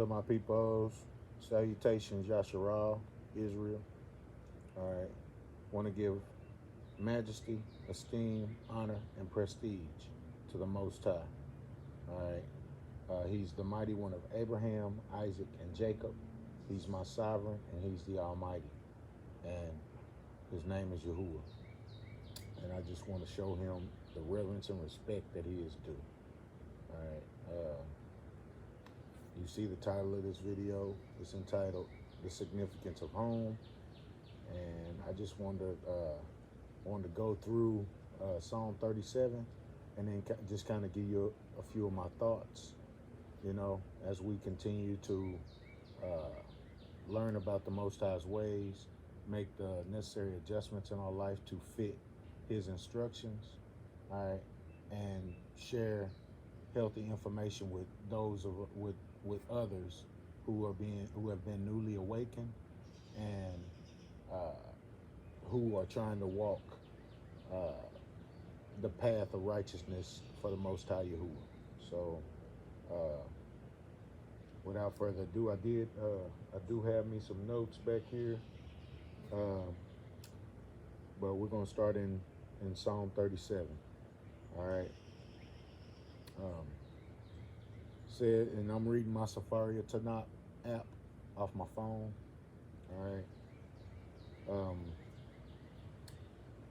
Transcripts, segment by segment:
to my peoples. Salutations, Yasharal, Israel. All right. Want to give majesty, esteem, honor, and prestige to the Most High. All right. He's the mighty one of Abraham, Isaac, and Jacob. He's my sovereign, and he's the Almighty. And his name is Yahuwah. And I just want to show him the reverence and respect that he is due. All right. You see the title of this video. It's entitled "The Significance of Home," and I just wanted to go through Psalm 37, and then just kind of give you a few of my thoughts. You know, as we continue to learn about the Most High's ways, make the necessary adjustments in our life to fit His instructions, all right, and share healthy information with those with others who have been newly awakened and who are trying to walk the path of righteousness for the Most High Yahuwah. So, without further ado, I do have me some notes back here, but we're gonna start in Psalm 37. All right. Said, and I'm reading my Safari Tanakh app off my phone. All right.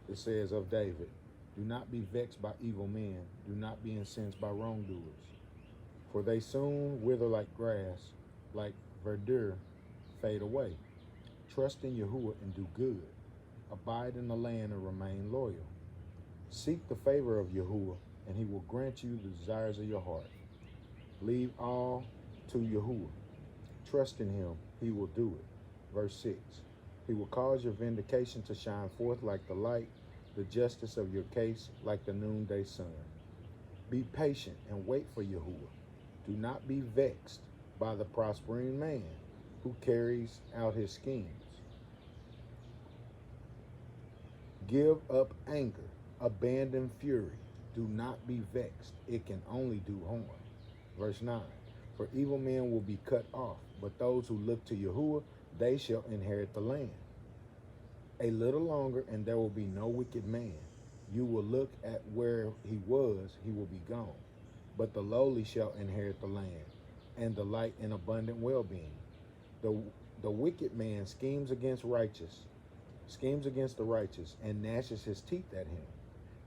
It says of David, "Do not be vexed by evil men. Do not be incensed by wrongdoers. For they soon wither like grass, like verdure fade away. Trust in Yahuwah and do good. Abide in the land and remain loyal. Seek the favor of Yahuwah, and he will grant you the desires of your heart. Leave all to Yahuwah. Trust in him, he will do it." Verse 6. "He will cause your vindication to shine forth like the light, the justice of your case like the noonday sun. Be patient and wait for Yahuwah. Do not be vexed by the prospering man who carries out his schemes. Give up anger, abandon fury. Do not be vexed. It can only do harm." Verse 9. "For evil men will be cut off, but those who look to Yahuwah, they shall inherit the land. A little longer, and there will be no wicked man. You will look at where he was, he will be gone. But the lowly shall inherit the land, and delight in abundant well-being. The wicked man schemes against the righteous, and gnashes his teeth at him.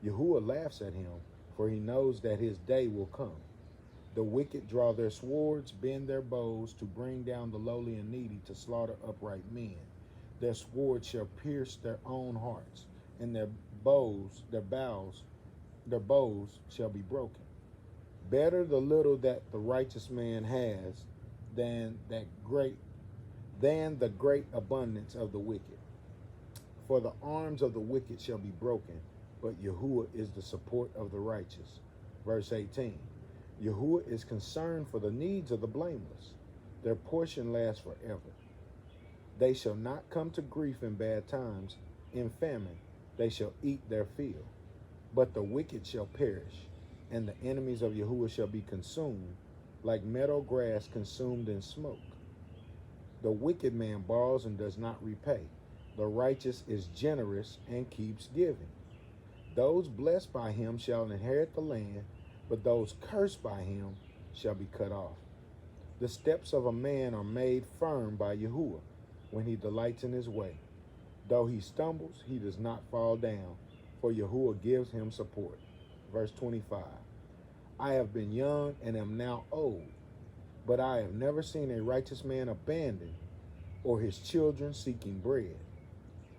Yahuwah laughs at him, for he knows that his day will come. The wicked draw their swords, bend their bows to bring down the lowly and needy, to slaughter upright men. Their swords shall pierce their own hearts, and their bows shall be broken. Better the little that the righteous man has than the great abundance of the wicked. For the arms of the wicked shall be broken, but Yahuwah is the support of the righteous." Verse 18. "Yahuwah is concerned for the needs of the blameless. Their portion lasts forever. They shall not come to grief in bad times. In famine they shall eat their fill. But the wicked shall perish, and the enemies of Yahuwah shall be consumed, like meadow grass consumed in smoke. The wicked man borrows and does not repay. The righteous is generous and keeps giving. Those blessed by him shall inherit the land, but those cursed by him shall be cut off. The steps of a man are made firm by Yahuwah when he delights in his way. Though he stumbles, he does not fall down, for Yahuwah gives him support." Verse 25. "I have been young and am now old, but I have never seen a righteous man abandoned, or his children seeking bread.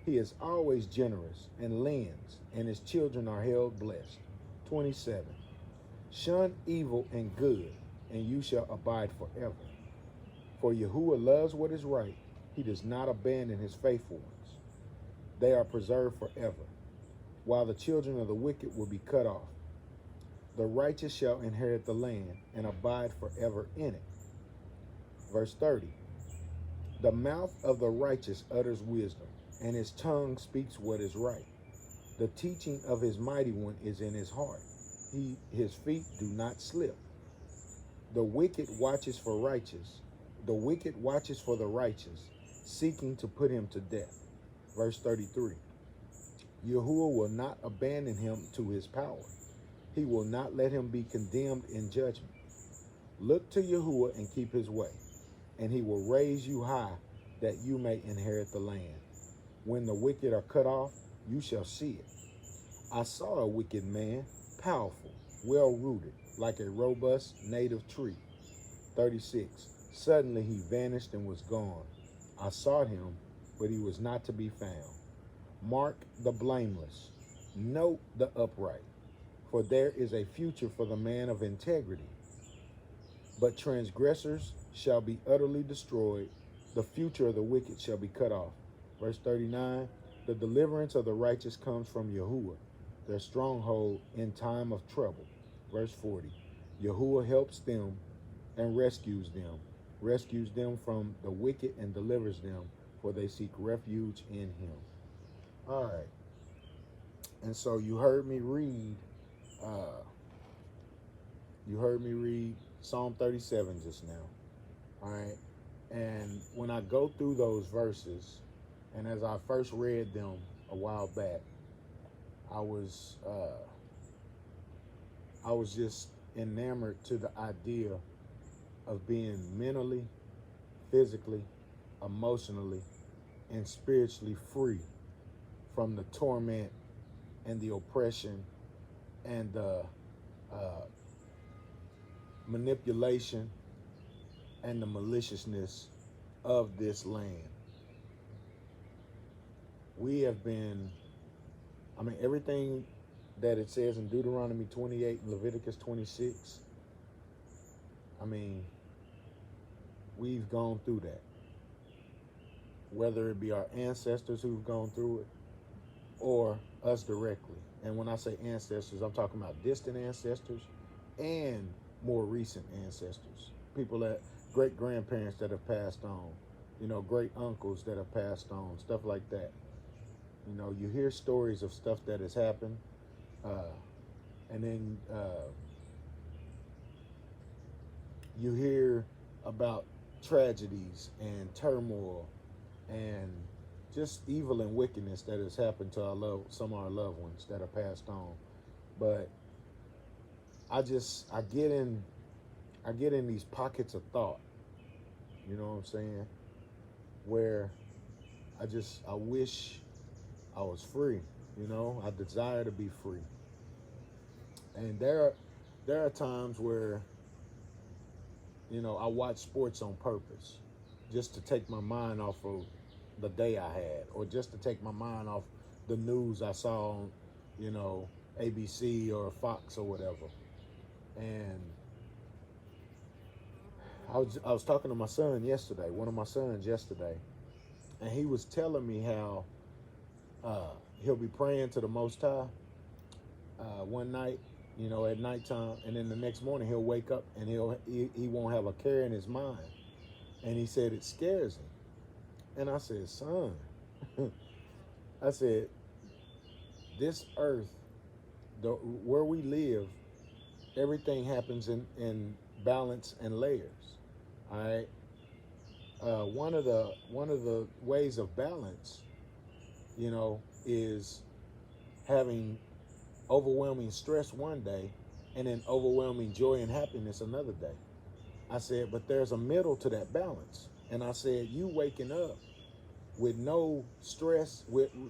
He is always generous and lends, and his children are held blessed." 27. "Shun evil and good, and you shall abide forever. For Yahuwah loves what is right. He does not abandon his faithful ones. They are preserved forever, while the children of the wicked will be cut off. The righteous shall inherit the land and abide forever in it." Verse 30. "The mouth of the righteous utters wisdom, and his tongue speaks what is right. The teaching of his mighty one is in his heart. His feet do not slip. The wicked watches for The wicked watches for the righteous, seeking to put him to death. Verse 33. Yahuwah will not abandon him to his power. He will not let him be condemned in judgment. Look to Yahuwah and keep his way, and he will raise you high that you may inherit the land. When the wicked are cut off, you shall see it. I saw a wicked man, powerful, well-rooted, like a robust native tree. 36. Suddenly he vanished and was gone. I sought him, but he was not to be found. Mark the blameless. Note the upright. For there is a future for the man of integrity. But transgressors shall be utterly destroyed. The future of the wicked shall be cut off. Verse 39. The deliverance of the righteous comes from Yahuwah, their stronghold in time of trouble. Verse 40. Yahuwah helps them and rescues them from the wicked and delivers them, for they seek refuge in him. All right. And so you heard me read Psalm 37 just now. All right. And when I go through those verses, and as I first read them a while back, I was just enamored to the idea of being mentally, physically, emotionally, and spiritually free from the torment and the oppression and the manipulation and the maliciousness of this land. We have been, everything that it says in Deuteronomy 28 and Leviticus 26, we've gone through that. Whether it be our ancestors who've gone through it or us directly. And when I say ancestors, I'm talking about distant ancestors and more recent ancestors. People that, great grandparents that have passed on, great uncles that have passed on, stuff like that. You hear stories of stuff that has happened, and then you hear about tragedies and turmoil and just evil and wickedness that has happened to some of our loved ones that are passed on. But I get in these pockets of thought, you know what I'm saying, where I wish I was free, I desire to be free. And there are times where, I watch sports on purpose just to take my mind off of the day I had, or just to take my mind off the news I saw on, ABC or Fox or whatever. And I was talking to my son yesterday, one of my sons yesterday, and he was telling me how he'll be praying to the Most High one night, at nighttime, and then the next morning he'll wake up and he won't have a care in his mind. And he said it scares him. And I said, son, I said, this earth, where we live, everything happens in balance and layers. All right. One of the ways of balance, is having overwhelming stress one day and then overwhelming joy and happiness another day. I said, but there's a middle to that balance. And I said, you waking up with no stress,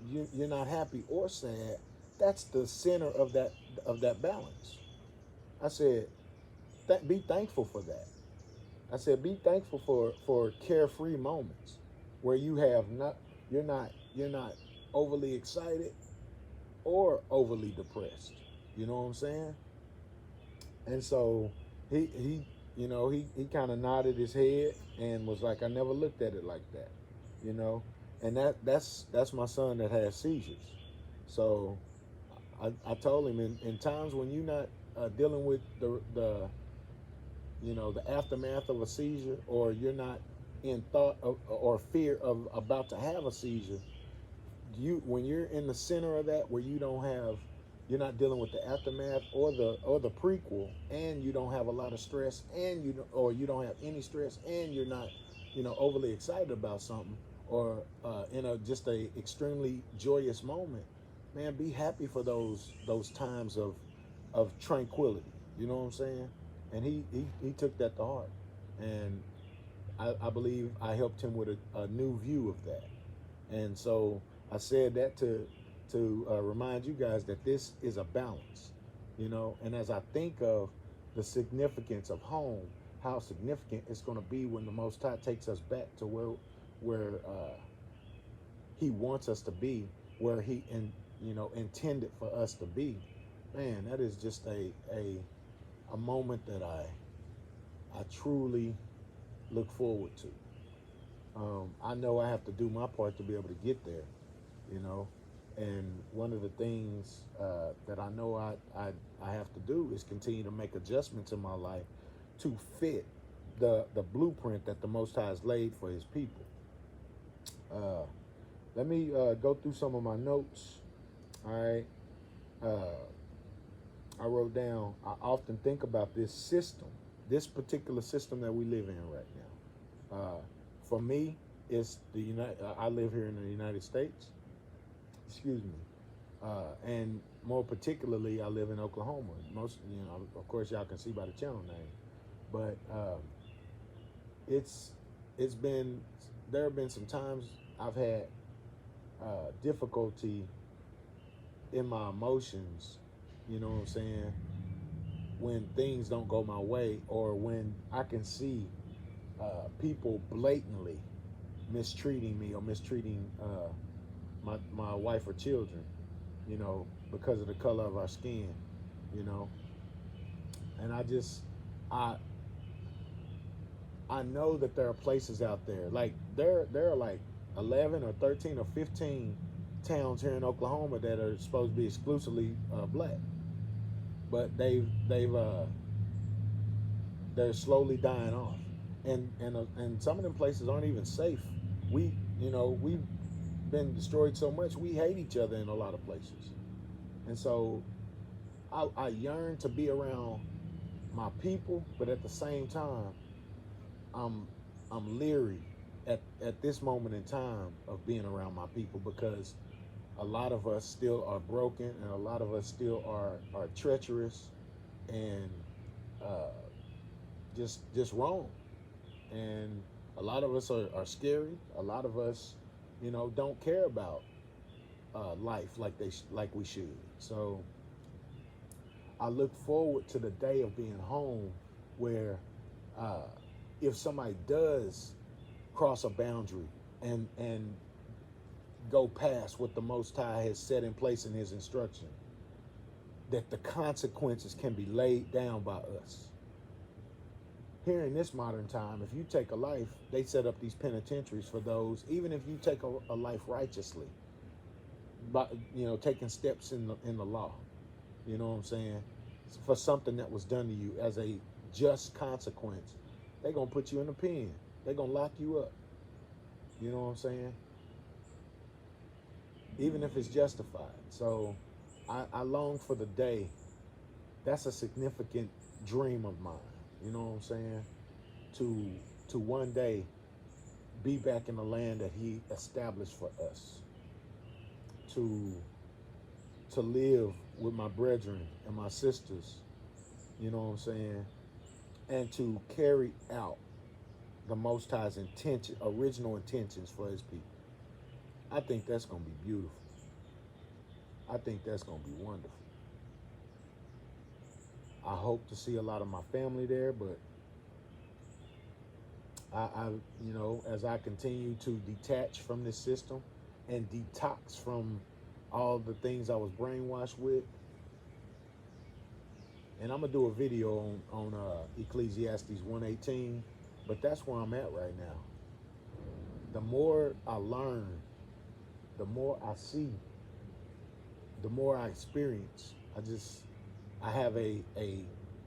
you're not happy or sad, that's the center of that balance. I said, be thankful for that. I said, be thankful for carefree moments where you're not overly excited or overly depressed. You know what I'm saying? And so he kind of nodded his head and was like, I never looked at it like that, and that's my son that has seizures. So I told him in times when you're not dealing with the aftermath of a seizure, or you're not in thought or fear of about to have a seizure, when you're in the center of that, where you're not dealing with the aftermath or the prequel, and you don't have a lot of stress, and you don't have any stress, and you're not overly excited about something, or in a just a extremely joyous moment, man, be happy for those times of tranquility. You know what I'm saying? And he took that to heart, and I believe I helped him with a new view of that. And so I said that to remind you guys that this is a balance, And as I think of the significance of home, how significant it's going to be when the Most High takes us back to where He wants us to be, where He intended for us to be. Man, that is just a moment that I truly look forward to. I know I have to do my part to be able to get there, And one of the things that I know I have to do is continue to make adjustments in my life to fit the blueprint that the Most High has laid for His people. Let me go through some of my notes. All right. I wrote down, I often think about this system, this particular system that we live in right now. For me, it's I live here in the United States. Excuse me. And more particularly, I live in Oklahoma. Most, of course, y'all can see by the channel name. But there have been some times I've had difficulty in my emotions, you know what I'm saying, when things don't go my way, or when I can see people blatantly mistreating me or mistreating my wife or children, because of the color of our skin, and I know that there are places out there, like there are like 11 or 13 or 15 towns here in Oklahoma that are supposed to be exclusively black, but they're slowly dying off, and some of them places aren't even safe. We've been destroyed so much, we hate each other in a lot of places, and so I yearn to be around my people, but at the same time, I'm leery at this moment in time of being around my people, because a lot of us still are broken, and a lot of us still are treacherous, and just wrong, and a lot of us are scary. A lot of us, don't care about life like we should. So I look forward to the day of being home, where if somebody does cross a boundary and go past what the Most High has set in place in His instruction, that the consequences can be laid down by us. Here in this modern time, if you take a life, they set up these penitentiaries for those, even if you take a life righteously, but taking steps in the law, you know what I'm saying, for something that was done to you as a just consequence, they're gonna put you in a pen. They're gonna lock you up. You know what I'm saying? Even if it's justified. So I long for the day. That's a significant dream of mine. You know what I'm saying? To one day be back in the land that He established for us. To live with my brethren and my sisters, you know what I'm saying? And to carry out the Most High's original intentions for His people. I think that's going to be beautiful. I think that's going to be wonderful. I hope to see a lot of my family there, but I as I continue to detach from this system and detox from all the things I was brainwashed with, and I'm gonna do a video on Ecclesiastes 1:18, but that's where I'm at right now. The more I learn, the more I see, the more I experience, I have a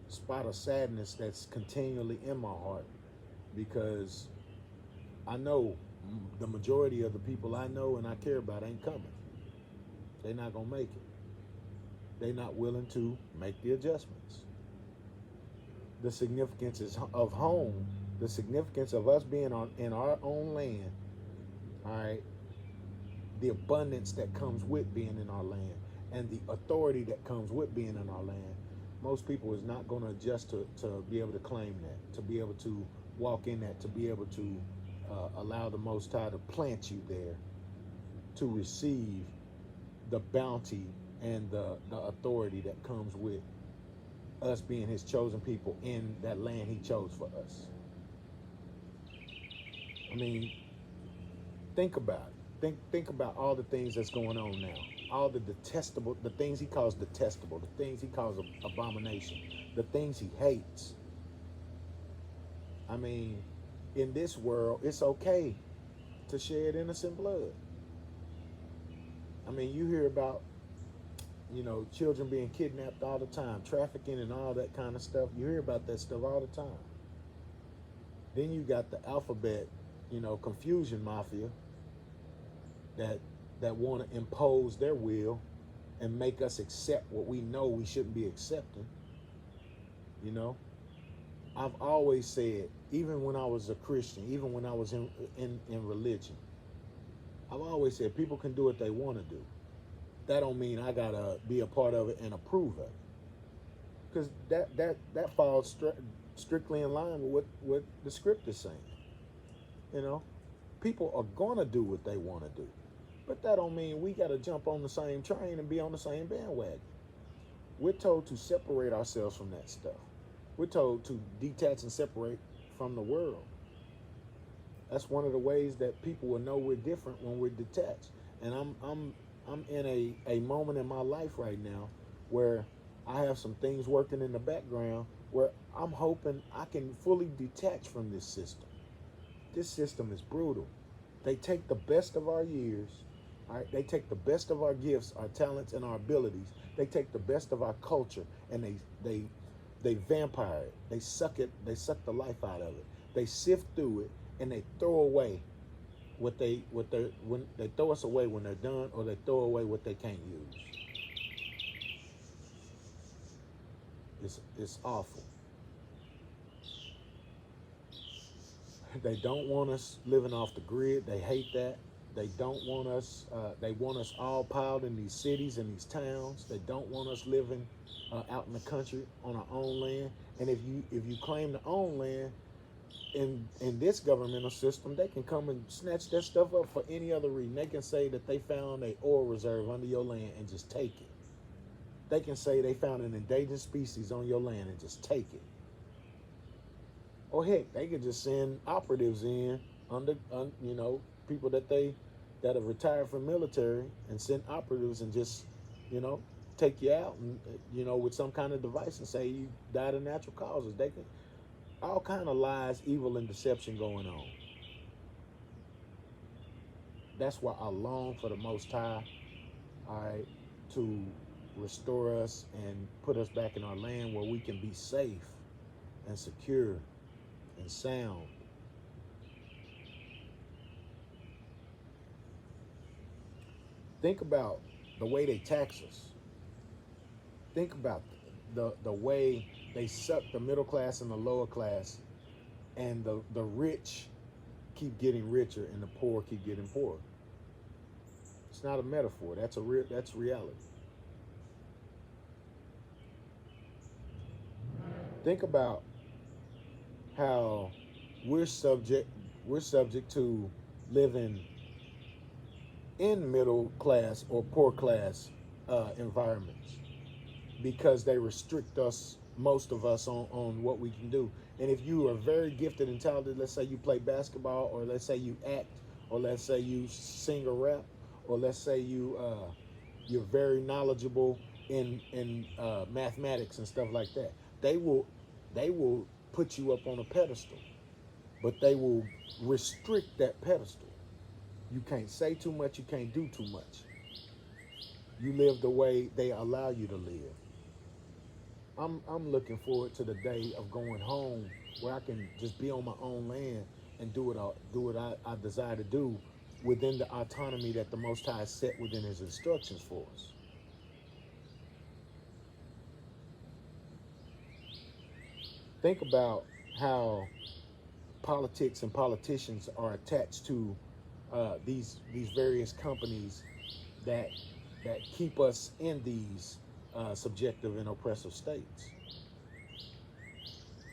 spot of sadness that's continually in my heart, because I know the majority of the people I know and I care about ain't coming. They're not gonna make it. They're not willing to make the adjustments. The significance of home the significance of us being in our own land, all right, the abundance that comes with being in our land, and the authority that comes with being in our land, most people is not going to adjust to be able to claim that, to be able to walk in that, to be able to allow the Most High to plant you there to receive the bounty and the authority that comes with us being his chosen people in that land he chose for us. I mean, think about it. Think about all the things that's going on now. All the detestable, the things he calls detestable, the things he calls abomination, the things he hates. I mean, in this world, it's okay to shed innocent blood. I mean, you hear about, children being kidnapped all the time, trafficking and all that kind of stuff. You hear about that stuff all the time. Then you got the alphabet, confusion mafia that want to impose their will and make us accept what we know we shouldn't be accepting. I've always said, even when I was a Christian, even when I was in religion, I've always said people can do what they want to do. That don't mean I gotta be a part of it and approve of it, because that falls strictly in line with what the script is saying. People are gonna do what they want to do, but that don't mean we gotta jump on the same train and be on the same bandwagon. We're told to separate ourselves from that stuff. We're told to detach and separate from the world. That's one of the ways that people will know we're different, when we're detached. And I'm in a moment in my life right now where I have some things working in the background where I'm hoping I can fully detach from this system. This system is brutal. They take the best of our years, all right? They take the best of our gifts, our talents, and our abilities. They take the best of our culture, and they vampire it. They suck the life out of it. They sift through it, and they throw away when they throw us away when they're done, or they throw away what they can't use. It's awful. They don't want us living off the grid. They hate that. They don't want us. They want us all piled in these cities and these towns. They don't want us living out in the country on our own land. And if you claim to own land in this governmental system, they can come and snatch that stuff up for any other reason. They can say that they found a oil reserve under your land and just take it. They can say they found an endangered species on your land and just take it. Or heck, they could just send operatives in people that have retired from military, and send operatives and just, take you out and, with some kind of device and say you died of natural causes. They can, all kind of lies, evil, and deception going on. That's why I long for the Most High, all right, to restore us and put us back in our land where we can be safe and secure and sound. Think about the way they tax us. Think about the way they suck the middle class and the lower class, and the rich keep getting richer and the poor keep getting poorer. It's not a metaphor. That's reality. Think about how we're subject to living in middle class or poor class environments, because they restrict us, most of us, on what we can do. And if you are very gifted and talented, let's say you play basketball, or let's say you act, or let's say you sing or rap, or let's say you're very knowledgeable in mathematics and stuff like that, they will put you up on a pedestal, but they will restrict that pedestal. You can't say too much, you can't do too much. You live the way they allow you to live. I'm looking forward to the day of going home, where I can just be on my own land and do what I desire to do, within the autonomy that the Most High set within His instructions for us. Think about how politics and politicians are attached to these various companies that keep us in these subjective and oppressive states.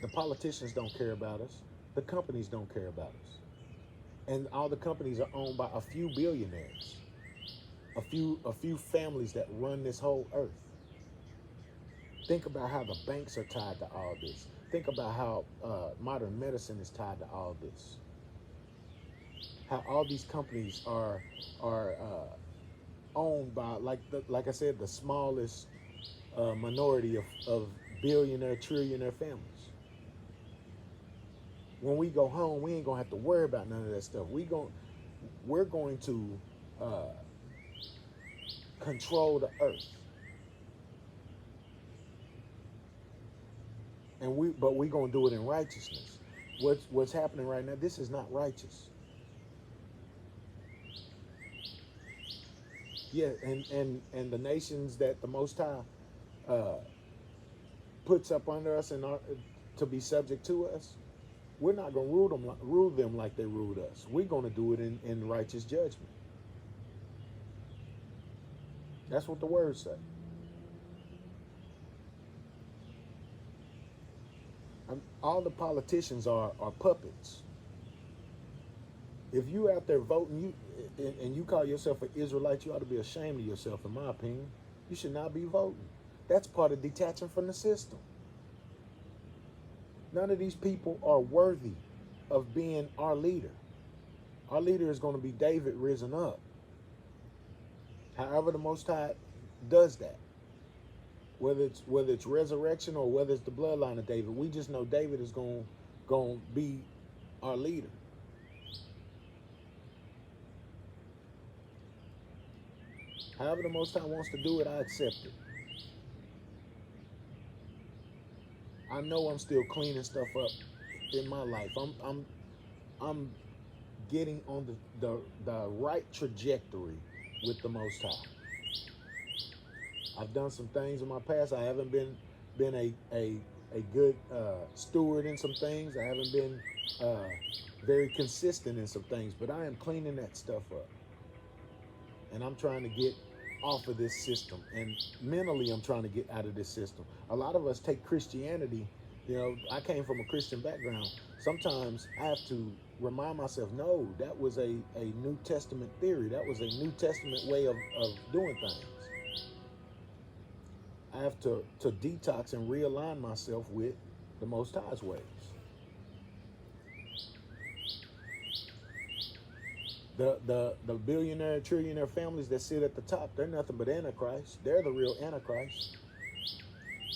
The politicians don't care about us. The companies don't care about us. And all the companies are owned by a few billionaires, a few families that run this whole earth. Think about how the banks are tied to all this. Think about how modern medicine is tied to all this. How all these companies are owned by, like I said, the smallest minority of billionaire, trillionaire families. When we go home, we ain't gonna have to worry about none of that stuff. We're going to control the earth, and we're gonna do it in righteousness. What's happening right now? This is not righteous. Yeah, and the nations that the Most High puts up under us and to be subject to us, we're not going to rule them like they ruled us. We're going to do it in righteous judgment. That's what the words say. All the politicians are puppets. If you out there voting, and you call yourself an Israelite, you ought to be ashamed of yourself, in my opinion. You should not be voting. That's part of detaching from the system. None of these people are worthy of being our leader. Our leader is going to be David risen up. However the Most High does that. Whether it's resurrection or whether it's the bloodline of David, we just know David is going to be our leader. However the Most High wants to do it, I accept it. I know I'm still cleaning stuff up in my life. I'm getting on the right trajectory with the Most High. I've done some things in my past. I haven't been a good steward in some things. I haven't been very consistent in some things, but I am cleaning that stuff up. And I'm trying to get off of this system. And mentally, I'm trying to get out of this system. A lot of us take Christianity, I came from a Christian background. Sometimes I have to remind myself, no, that was a New Testament theory. That was a New Testament way of doing things. I have to detox and realign myself with the Most High's ways. The billionaire, trillionaire families that sit at the top, they're nothing but Antichrist. They're the real Antichrist.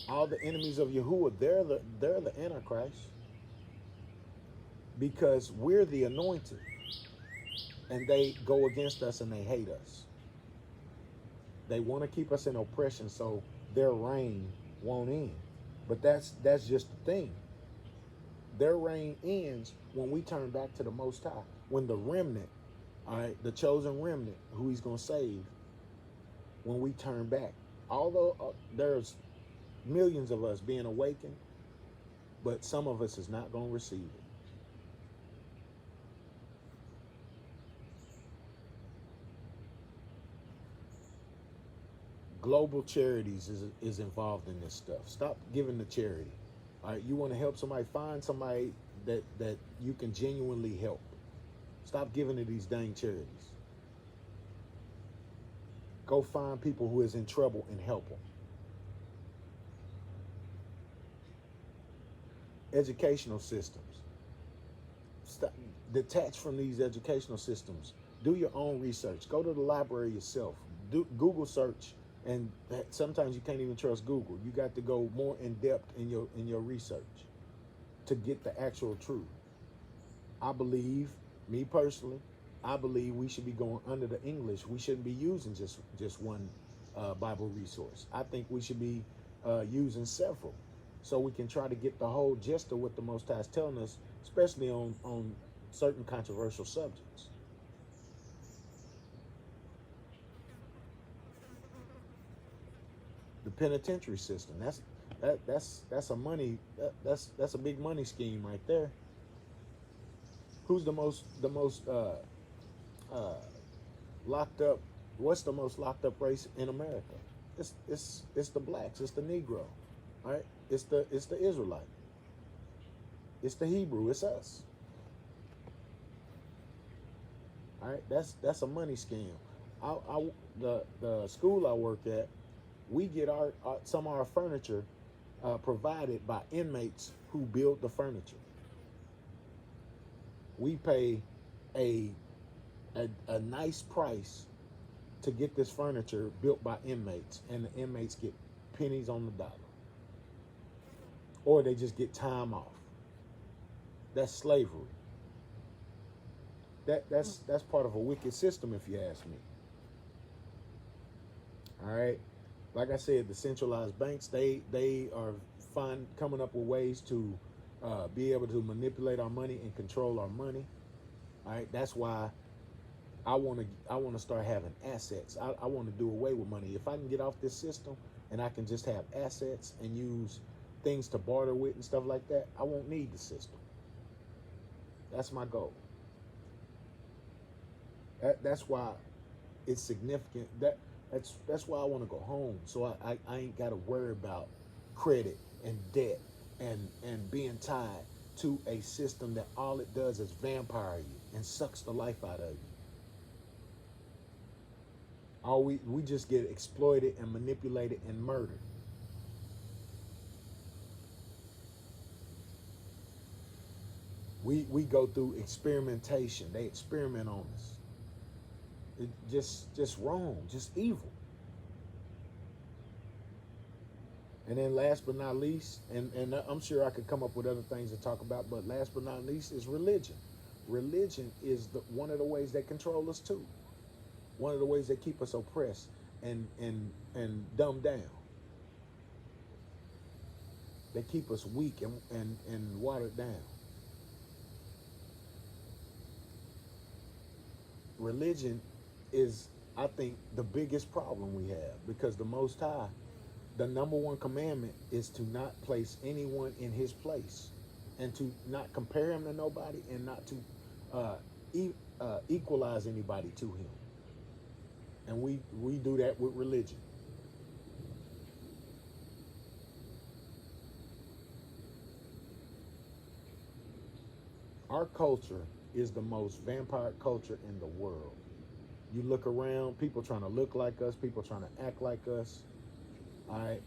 All the enemies of Yahuwah, they're the Antichrist. Because we're the anointed. And they go against us and they hate us. They want to keep us in oppression so their reign won't end. But that's just the thing. Their reign ends when we turn back to the Most High. When the remnant, all right, the chosen remnant, who he's going to save, when we turn back. Although there's millions of us being awakened, but some of us is not going to receive it. Global charities is involved in this stuff. Stop giving to charity. All right, you want to help somebody, find somebody that you can genuinely help. Stop giving to these dang charities. Go find people who is in trouble and help them. Educational systems. Stop, detach from these educational systems. Do your own research. Go to the library yourself. Do Google search. And sometimes you can't even trust Google. You got to go more in depth in your research to get the actual truth. I believe, me personally, I believe we should be going under the English. We shouldn't be using just one Bible resource. I think we should be using several, so we can try to get the whole gist of what the Most High is telling us, especially on certain controversial subjects. The penitentiary system, that's a money, that's a big money scheme right there. Who's the most uh, locked up? What's the most locked up race in America? It's the blacks. It's the Negro, right? It's the Israelite. It's the Hebrew. It's us. All right, that's a money scam. The school I work at, we get our some of our furniture provided by inmates who build the furniture. We pay a a nice price to get this furniture built by inmates, and the inmates get pennies on the dollar, or they just get time off. That's slavery. That's part of a wicked system, if you ask me. All right, like I said, the centralized banks, they are coming up with ways to be able to manipulate our money and control our money. All right, that's why I want to start having assets. I want to do away with money. If I can get off this system and I can just have assets and use things to barter with and stuff like that, I won't need the system. That's my goal. That's why it's significant. That's why I want to go home. So I ain't got to worry about credit and debt and being tied to a system that all it does is vampire you and sucks the life out of you. All we just get exploited and manipulated and murdered. We go through experimentation. They experiment on us. It just wrong, just evil. And then last but not least, and I'm sure I could come up with other things to talk about, but last but not least is religion. Religion is one of the ways they control us too. One of the ways they keep us oppressed and dumbed down. They keep us weak and watered down. Religion is, I think, the biggest problem we have, because the Most High, the number one commandment is to not place anyone in his place, and to not compare him to nobody, and not to equalize anybody to him. And we do that with religion. Our culture is the most vampire culture in the world. You look around, people trying to look like us, people trying to act like us. All right.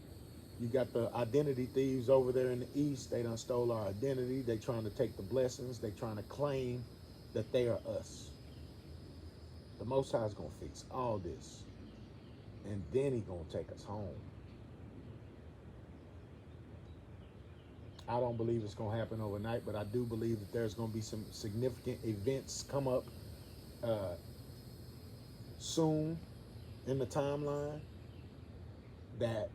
You got the identity thieves over there in the East. They done stole our identity. They trying to take the blessings. They trying to claim that they are us. The Most High is going to fix all this. And then he going to take us home. I don't believe it's going to happen overnight, but I do believe that there's going to be some significant events come up soon in the timeline that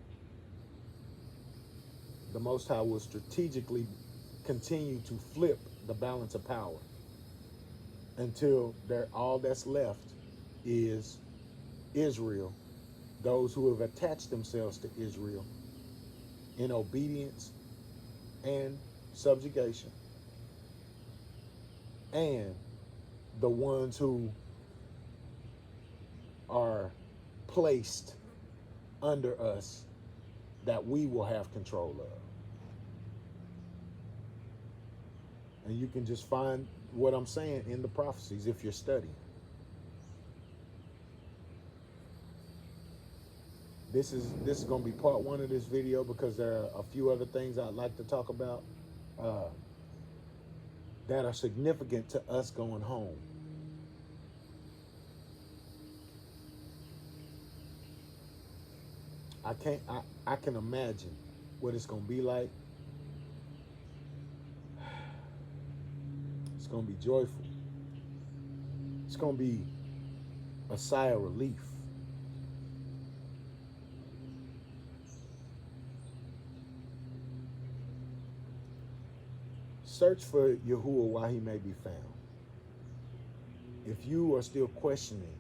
the Most High will strategically continue to flip the balance of power until all that's left is Israel, those who have attached themselves to Israel in obedience and subjugation, and the ones who are placed under us that we will have control of. And you can just find what I'm saying in the prophecies if you're studying. This is going to be part one of this video, because there are a few other things I'd like to talk about that are significant to us going home. I can imagine what it's going to be like. It's going to be joyful. It's going to be a sigh of relief. Search for Yahuwah while he may be found. If you are still questioning,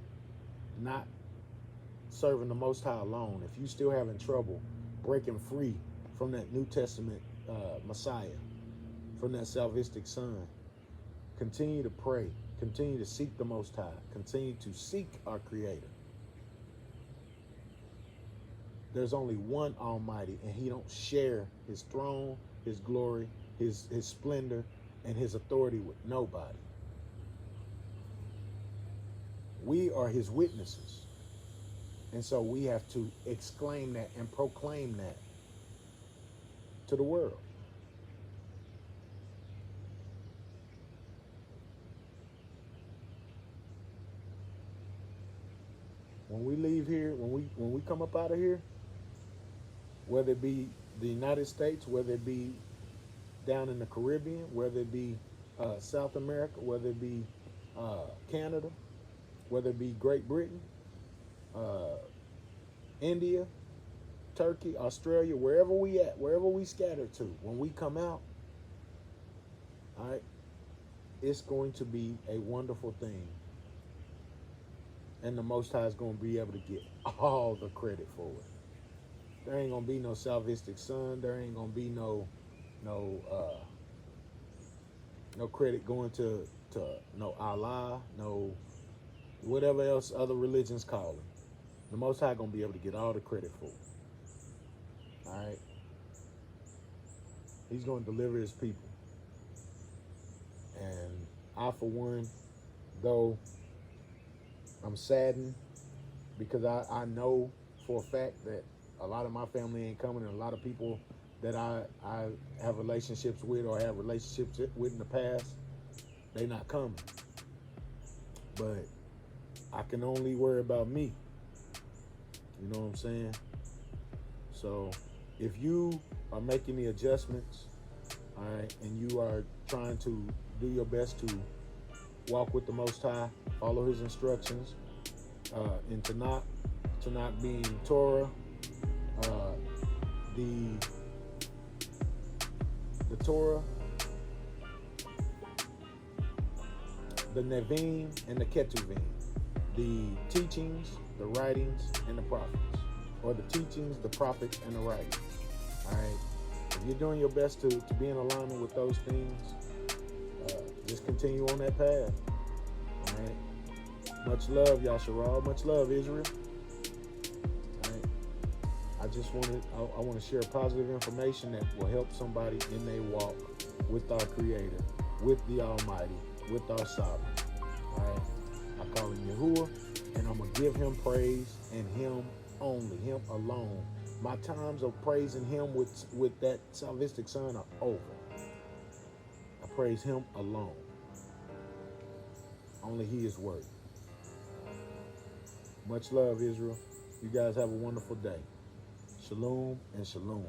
not serving the Most High alone, if you still having trouble breaking free from that New Testament Messiah, from that salvific son, Continue to pray. Continue to seek the Most High. Continue to seek our Creator. There's only one Almighty, and He don't share His throne, His glory, His splendor, and His authority with nobody. We are His witnesses. And so we have to exclaim that and proclaim that to the world. When we leave here, when we come up out of here, whether it be the United States, whether it be down in the Caribbean, whether it be South America, whether it be Canada, whether it be Great Britain, India, Turkey, Australia, wherever we at, wherever we scatter to, when we come out, all right, it's going to be a wonderful thing. And the Most High is going to be able to get all the credit for it. There ain't going to be no salvific son. There ain't going to be no credit going to no Allah, no whatever else other religions call him. The Most High going to be able to get all the credit for it. All right? He's going to deliver his people. And I, for one, though I'm saddened, because I know for a fact that a lot of my family ain't coming, and a lot of people that I have relationships with or have relationships with in the past, they not coming. But I can only worry about me. You know what I'm saying? So if you are making the adjustments, all right, and you are trying to do your best to walk with the Most High, follow His instructions, in Tanakh being Torah, the Torah, the Nevi'im, and the Ketuvim, the teachings, the writings, and the prophets, or the teachings, the prophets, and the writings. All right. If you're doing your best to be in alignment with those things, just continue on that path. All right. Much love, Yasharal. Much love, Israel. All right. I want to share positive information that will help somebody in their walk with our Creator, with the Almighty, with our Sovereign. All right. I call Him Yahuwah, and I'm going to give Him praise, and Him only, Him alone. My times of praising Him with that salvific son are over. I praise Him alone. Only He is worthy. Much love, Israel. You guys have a wonderful day. Shalom and shalom.